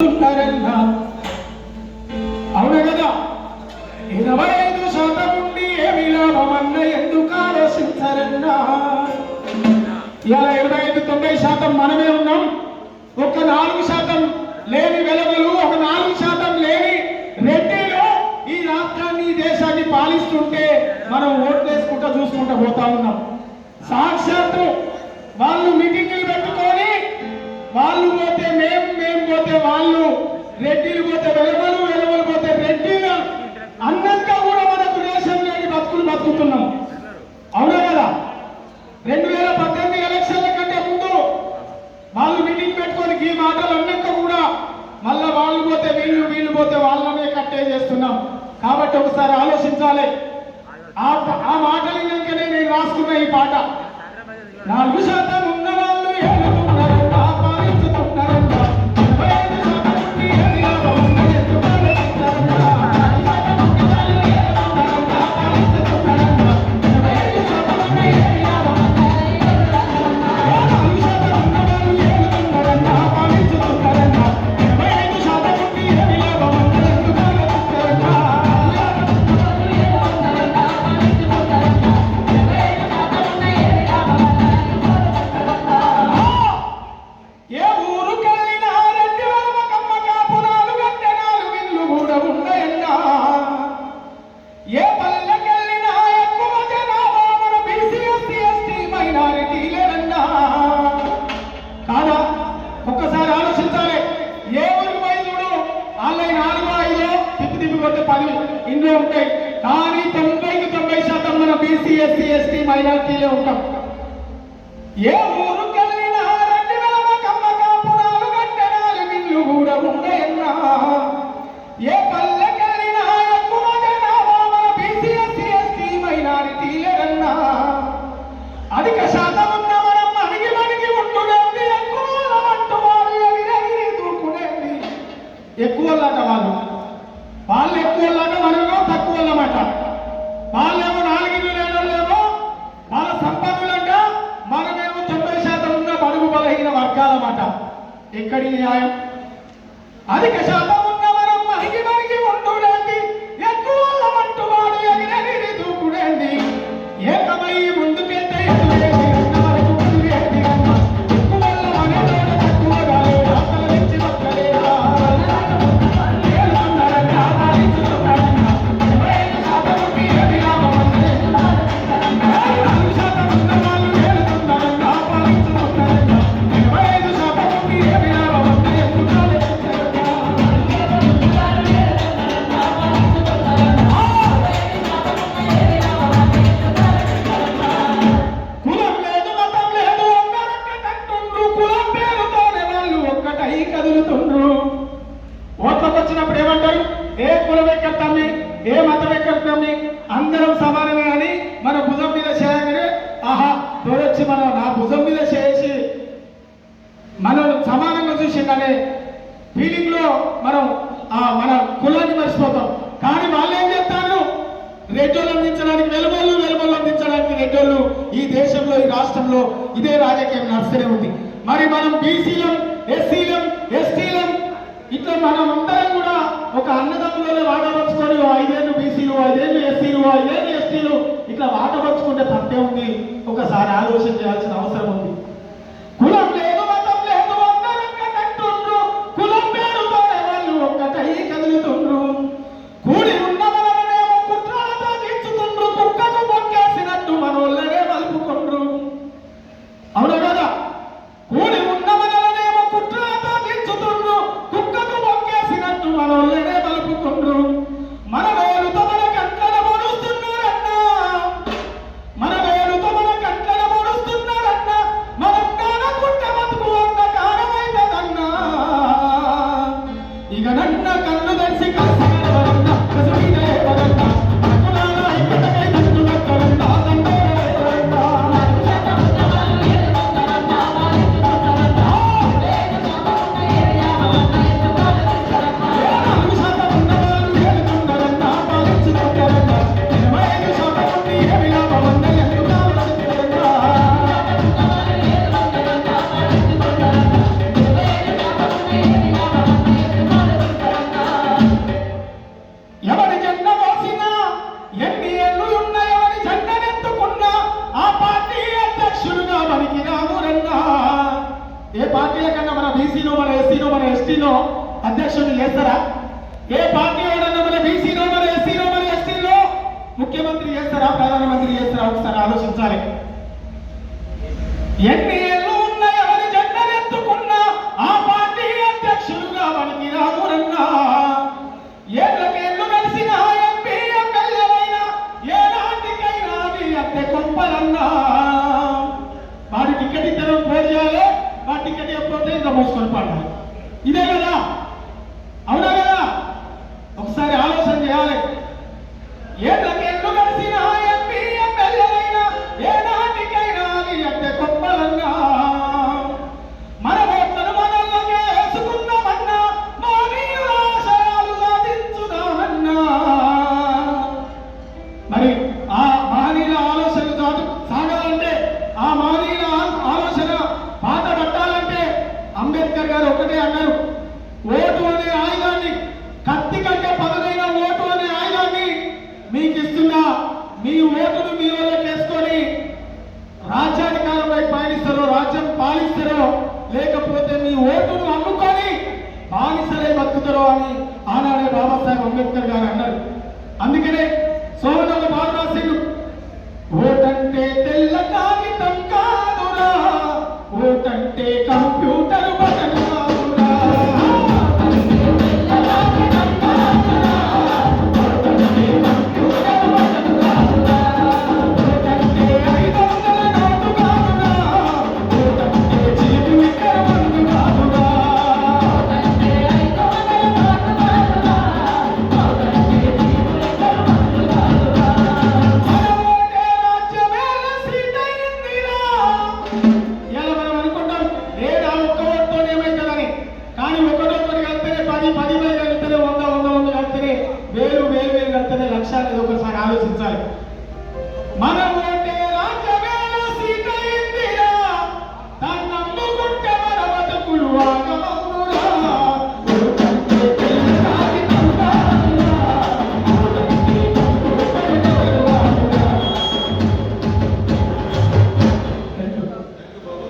అవునా కదా? 25% ఉండి ఏమి లాభమన్న ఎందుకు ఆలోచించరన్నా? ఇలా 25-90% మనమే ఉన్నాం. ఒక 4% లేని వెలగలు, ఒక 4% లేని రెడ్డిలో ఈ రాష్ట్రాన్ని ఈ దేశాన్ని పాలిస్తుంటే మనం ఓట్లేసుకుంటా చూసుకుంటా పోతా ఉన్నాం. సాక్షాత్తు వాళ్ళు మీటింగులు పెట్టుకొని వాళ్ళు పోతే మేము పోతే వాళ్ళు, రెడ్డిలు పోతే వెలవలు, వెలవలు పోతే రెడ్డిలు అన్నంతా కూడా మనకు రేషన్ లేని బతుకులు బతుకుతున్నాం. అవునా కదా? 2018 ఎలక్షన్ల కంటే ముందు వాళ్ళు మీటింగ్ పెట్టుకొని ఈ మాటలు అన్నాక కూడా మళ్ళా వాళ్ళు పోతే వీళ్ళు పోతే వాళ్ళనే కట్టే చేస్తున్నాం. కాబట్టి ఒకసారి ఆలోచించాలి. ఆ మాటలు ఇంకనే నేను రాసుకున్న ఈ పాట. 4% ఉన్న వాళ్ళు ఏలుతున్నారంట, పాలించుతున్నారంట. 25% ఉండి ఏమి లాభమన్న ఎందుకు ఆలోచించరంట? 4% ఉండి వాళ్ళు ఏలుతున్నారంట, పాలించుతున్నారంట. 25% ఉండి ఏమి లాభమన్న ఎందుకు ఆలోచించరంట? 4% ఉన్న వాళ్ళు ఏలుతున్నారంట, పాలించుతున్నారంట. 25% ఉండి ఏమి లాభమన్న ఎందుకు ఆలోచించరంట? ఏ ఊరుకెళ్ళినా రెడ్డి వలమ కమ్మక పునాలు గంటెనాలు విల్లు కూడా ఉన్నాయన్నా. ఏ పల్లెకెళ్ళినా ఎక్కువ జనాభా మన బీసీ ఎస్టీ మైనారిటీలేనన్నా. కాదా? ఒక్కసారి ఆలోచించాలి. ఏ ఊరికి పోయి చూడు, ఆన్లైన్ 4-5 తిప్పి కొట్టే 10 ఇంట్లో ఉంటాయి. కానీ 90% మన బీసీ ఎస్టీ మైనారిటీలే ఉంటాం. ఏ ఊరుకెళ్ళినా రెడ్డి వలమ కమ్మక పునాలు గంటెనాలు విల్లు కూడా ఉన్నాయన్నా. ఏ పల్లెకెళ్ళినా ఎక్కువ జనాభా మన బీసీ ఎస్టీ మైనారిటీలేనన్నా. అధిక శాతం ఉన్న మనం మణిగి ఉంటునేది, ఎక్కువ అంటూ వారు ఎగిరెగిరి దూకునేది. ఎక్కువ వాళ్ళు ఎక్కువ మనమేమో తక్కువ వాళ్ళమాట. వాళ్ళేమో 4 ఇళ్ళు లేనోళ్ళేమో వాళ్ళ సంపన్నులంట, మనమేమో 90% ఉన్న బడుగు బలహీన వర్గాలన్నమాట. ఎక్కడి న్యాయం? అధిక శాతం ఉన్న మనం మణిగి ఉంటునేది, ఎక్కువ అంటూ వాడు ఎగిరెగిరి దూకునేది. ఏకమై ముందుకెళ్తే ఎదురేది, ఉన్న వరకు కుదిరేది అమ్మ. ఎక్కువ మనలోనే తక్కువగా లేడు, అసలు నుంచి ఒక్కలేదా? ఏలుతున్నారంట, పాలించుతున్నారంట. 25% ఉండి ఏమి లాభమన్న ఎందుకు ఆలోచించరంట? 4% ఉన్న వాళ్ళు ఏలుతున్నారంట, పాలించుతున్నారంట. 25% ఉండి ఏమి లాభమన్న ఎందుకు ఆలోచించరంట? కులం లేదు, మతం లేదు, ఒక్కరొక్కటంటుండ్రు. కులం పేరుతోనే వాళ్ళు ఒక్కటై కదులుతుండ్రు. ఓట్లకు వచ్చినప్పుడు ఏమంటారు? ఏ కులం ఎక్కడతామి, ఏ మతం ఎక్కడతామి, అందరం సమానమే అని మన భుజం మీద చేయగానే ఆహా తోడొచ్చి నా భుజం మీద చేసి మనం సమానంగా చూసిందనే ఫీలింగ్ లో మనం మన కులాన్ని మర్చిపోతాం. కానీ వాళ్ళు ఏం చేస్తారు? రెడ్డోళ్ళు అందించడానికి వెలుమలు అందించడానికి రెడ్డోళ్ళు ఈ దేశంలో, ఈ రాష్ట్రంలో ఇదే రాజకీయం నడుస్తూనే ఉంది. మరి మనం బీసీలం, ఎస్సీలం, ఎస్టీలం ఇట్లా మనం అందరం కూడా ఒక అన్నదమ్ములలో వాటపరుచుకొని 5 ఏళ్ళు బీసీలు, 5 ఏళ్ళు ఎస్సీలు, 5 ఏళ్ళు ఎస్టీలు ఇట్లా వాటపరుచుకుంటే తప్పే ఉంది. ఒకసారి ఆలోచన చేయాల్సిన అవసరం ఉంది. కులం లేదు, మతం లేదు, అందరొక్కటంటుండ్రు. కులం పేరుతోనే వాళ్ళు ఒక్కటై కదులుతుండ్రు. కూడి ఉన్న మననేమో కుట్రాలతో తీర్చుతుండ్రు. కుక్కకు మొక్కేసినట్టు మనోళ్ళనే మలుపుకుండ్రు. అవునా కదా? కూడి ఉన్న మననేమో కుట్రాలతో తీర్చుతుండ్రు. కుక్కకు మొక్కేసినట్టు మనోళ్ళనే మలుపుకుండ్రు. మన వేలుతో మన కంట్ల పొడుస్తున్నారన్నా. మన వేలుతో మన కంట్ల పొడుస్తున్నారన్నా. మనం కానకుంట బతుకు అన్న కారణమైందన్నా. ఇక నన్న కన్ను తెరిచి కాసిగలవరన్నా, కసుడిదే వరన్నా. కులాల ఐక్యతకై దండు కట్టరన్నా, దండోరన్నా. 4% ఉన్న వాళ్ళు ఏలుతున్నారన్నా, పాలించుతున్నారన్నా. 25% ఉన్న ఏమి లాభమన్న ఎందుకు ఆలోచించరన్నా? 4% ఉన్న వాళ్ళు ఏలుతున్నారన్నా, పాలించుతున్నారన్నా. 25% ఉండి ఏమి లాభమన్న ఎందుకు ఆలోచించరన్నా? ఏలుతున్నారన్నా, పాలించుతున్నారన్నా. 25% ఉండి ఏమి లాభమన్న ఎంపీనో అధ్యక్షుడిని చేస్తారా? ఏ పార్టీ వాడన్నా మన బీసీనో మన ఎస్సీనో మన ఎస్టీలో ముఖ్యమంత్రి చేస్తారా, ప్రధానమంత్రి చేస్తారా? ఒకసారి ఆలోచించాలి. ఎన్ని ఏళ్ళు ఉన్న ఎవరి జెండనెత్తుకున్నా ఆ పార్టీ అధ్యక్షులుగా మనకి రామురన్నా, ఏళ్ళకేళ్ళు కలిసిన ఎంపీ ఎమ్మెల్యేలైనా ఏనాటికైనా అది అద్దె కొంపలన్నా. వాడి టికెట్ ఇద్దరు పోటీ చేయాలి, వాడి టికెట్ ఇవ్వకపోతే ఇంకా మోసుకొని పడాలి. ఇదే కదా, అవునా కదా? ఒకసారి ఆలోచన చేయాలి. ఏళ్ళకేళ్ళు కలిసిన ఎంపీ ఎమ్మెల్యేలైనా ఏనాటికైనా అది అద్దె కొంపలన్నా. మన ఓట్లను మనల్లకే వేసుకుందామన్నా, మానీయుల ఆశయాలు సాధించుదామన్నా. మరి ఆ మహనీయుల ఆలోచన సాగాలంటే, ఆ మహనీయుల ఆలోచన పాత పట్టాలంటే అంబేద్కర్ గారు ఒకటే అన్నారు, ఓటు అనే ఆయుధాన్ని, కత్తి కంటే పదునైన ఓటు అనే ఆయుధాన్ని మీకు ఇస్తున్నా, మీ ఓటును మీ వాళ్ళకి వేసుకొని రాజ్యాధికారం వైపు పయనిస్తారో, రాజ్యం పాలిస్తారో, లేకపోతే మీ ఓటును అమ్ముకొని బానిసలై బతుకుతారో అని ఆనాడే బాబాసాహెబ్ అంబేద్కర్ గారు అన్నారు. అందుకనే సోమనల్ల బాలరాసిండు, ఓటంటే తెల్ల కాగితం కాదురా, ఓటంటే కంప్యూటర్ బటన్ కాదురా. ఒకసారి ఆలోచించాలి. మన